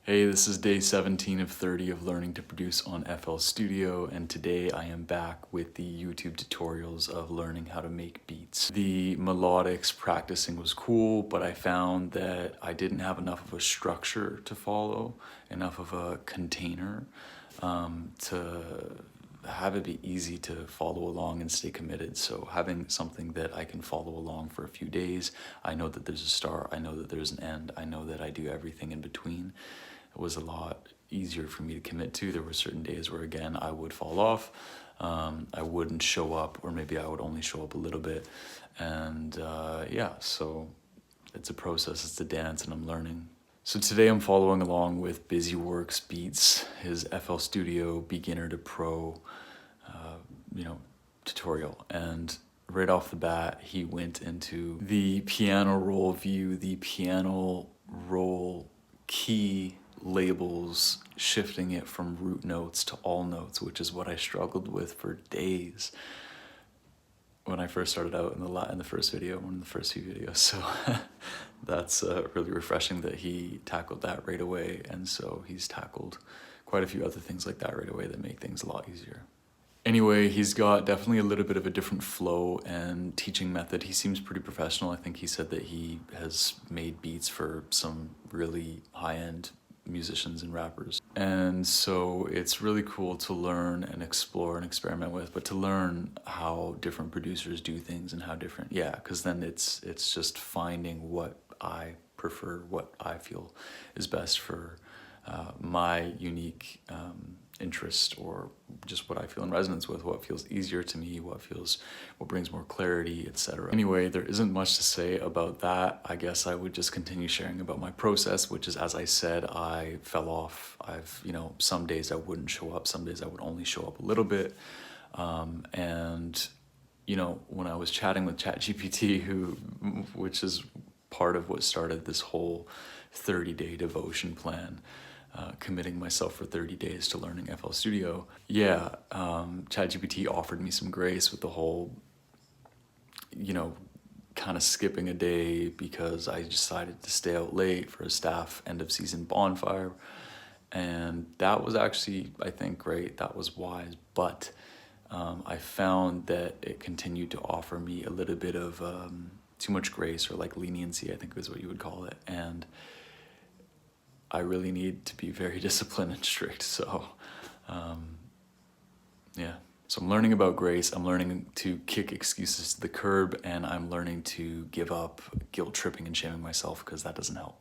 Hey, this is day 17 of 30 of learning to produce on FL Studio, and today I am back with the YouTube tutorials of learning how to make beats. The melodics practicing was cool, but I found that I didn't have enough of a structure to follow, enough of a container to have it be easy to follow along and stay committed. So having something that I can follow along for a few days, I know that there's a start, I know that there's an end, I know that I do everything in between. It was a lot easier for me to commit to. There were certain days where, again, I would fall off. I wouldn't show up, or maybe I would only show up a little bit. And yeah, so it's a process, it's a dance, and I'm learning. So today I'm following along with BusyWorks Beats, his FL Studio beginner to pro, tutorial. And right off the bat, he went into the piano roll view, the piano roll key labels, shifting it from root notes to all notes, which is what I struggled with for days when I first started out in the first video, one of the first few videos. So that's really refreshing that he tackled that right away, and so he's tackled quite a few other things like that right away that make things a lot easier. Anyway, he's got definitely a little bit of a different flow and teaching method. He seems pretty professional. I think he said that he has made beats for some really high-end musicians and rappers. And so it's really cool to learn and explore and experiment with, but to learn how different producers do things and how different, yeah, because then it's just finding what I prefer, what I feel is best for my unique interest, or just what I feel in resonance with, what feels easier to me, what brings more clarity, etc. Anyway, there isn't much to say about that. I guess I would just continue sharing about my process, which is, as I said, I fell off. Some days I wouldn't show up, some days I would only show up a little bit. And when I was chatting with ChatGPT, which is part of what started this whole 30-day devotion plan, committing myself for 30 days to learning FL Studio. Yeah, ChatGPT offered me some grace with the whole, kind of skipping a day because I decided to stay out late for a staff end of season bonfire. And that was actually, I think, great. That was wise. But I found that it continued to offer me a little bit of too much grace, or like leniency, I think is what you would call it. And I really need to be very disciplined and strict. So, yeah. So I'm learning about grace. I'm learning to kick excuses to the curb, and I'm learning to give up guilt tripping and shaming myself, because that doesn't help.